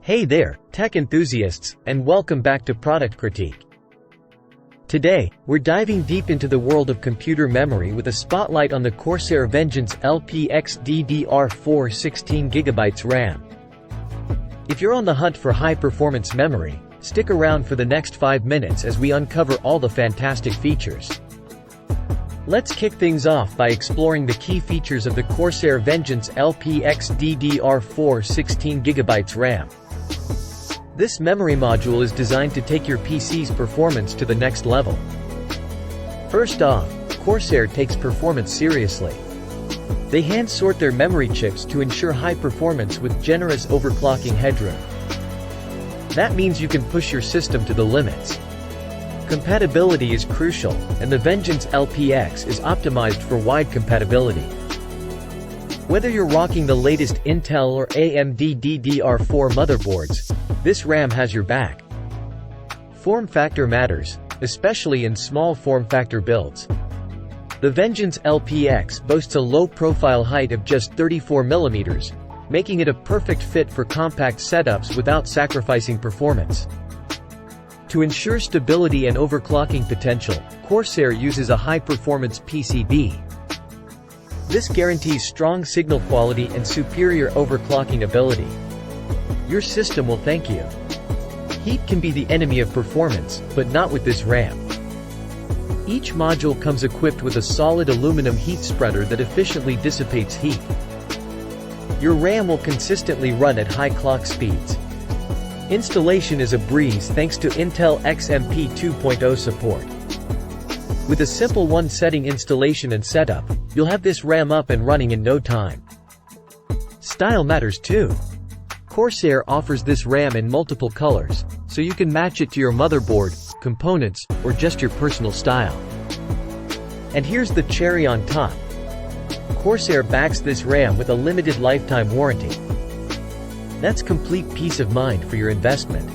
Hey there, tech enthusiasts, and welcome back to Product Critique. Today, we're diving deep into the world of computer memory with a spotlight on the Corsair Vengeance LPX DDR4 16GB RAM. If you're on the hunt for high-performance memory, stick around for the next 5 minutes as we uncover all the fantastic features. Let's kick things off by exploring the key features of the Corsair Vengeance LPX DDR4 16GB RAM. This memory module is designed to take your PC's performance to the next level. First off, Corsair takes performance seriously. They hand-sort their memory chips to ensure high performance with generous overclocking headroom. That means you can push your system to the limits. Compatibility is crucial, and the Vengeance LPX is optimized for wide compatibility. Whether you're rocking the latest Intel or AMD DDR4 motherboards, this RAM has your back. Form factor matters, especially in small form factor builds. The Vengeance LPX boasts a low profile height of just 34mm, making it a perfect fit for compact setups without sacrificing performance. To ensure stability and overclocking potential, Corsair uses a high-performance PCB. This guarantees strong signal quality and superior overclocking ability. Your system will thank you. Heat can be the enemy of performance, but not with this RAM. Each module comes equipped with a solid aluminum heat spreader that efficiently dissipates heat. Your RAM will consistently run at high clock speeds. Installation is a breeze thanks to Intel XMP 2.0 support. With a simple one-setting installation and setup, you'll have this RAM up and running in no time. Style matters too. Corsair offers this RAM in multiple colors, so you can match it to your motherboard, components, or just your personal style. And here's the cherry on top. Corsair backs this RAM with a limited lifetime warranty. That's complete peace of mind for your investment.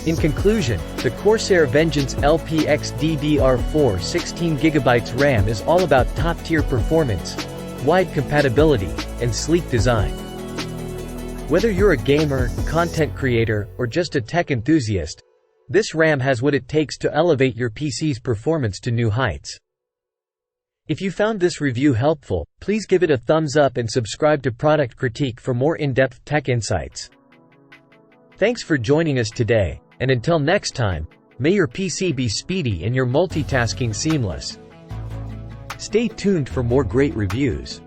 In conclusion, the Corsair Vengeance LPX DDR4 16GB RAM is all about top-tier performance, wide compatibility, and sleek design. Whether you're a gamer, content creator, or just a tech enthusiast, this RAM has what it takes to elevate your PC's performance to new heights. If you found this review helpful, please give it a thumbs up and subscribe to Product Critique for more in-depth tech insights. Thanks for joining us today, and until next time, may your PC be speedy and your multitasking seamless. Stay tuned for more great reviews.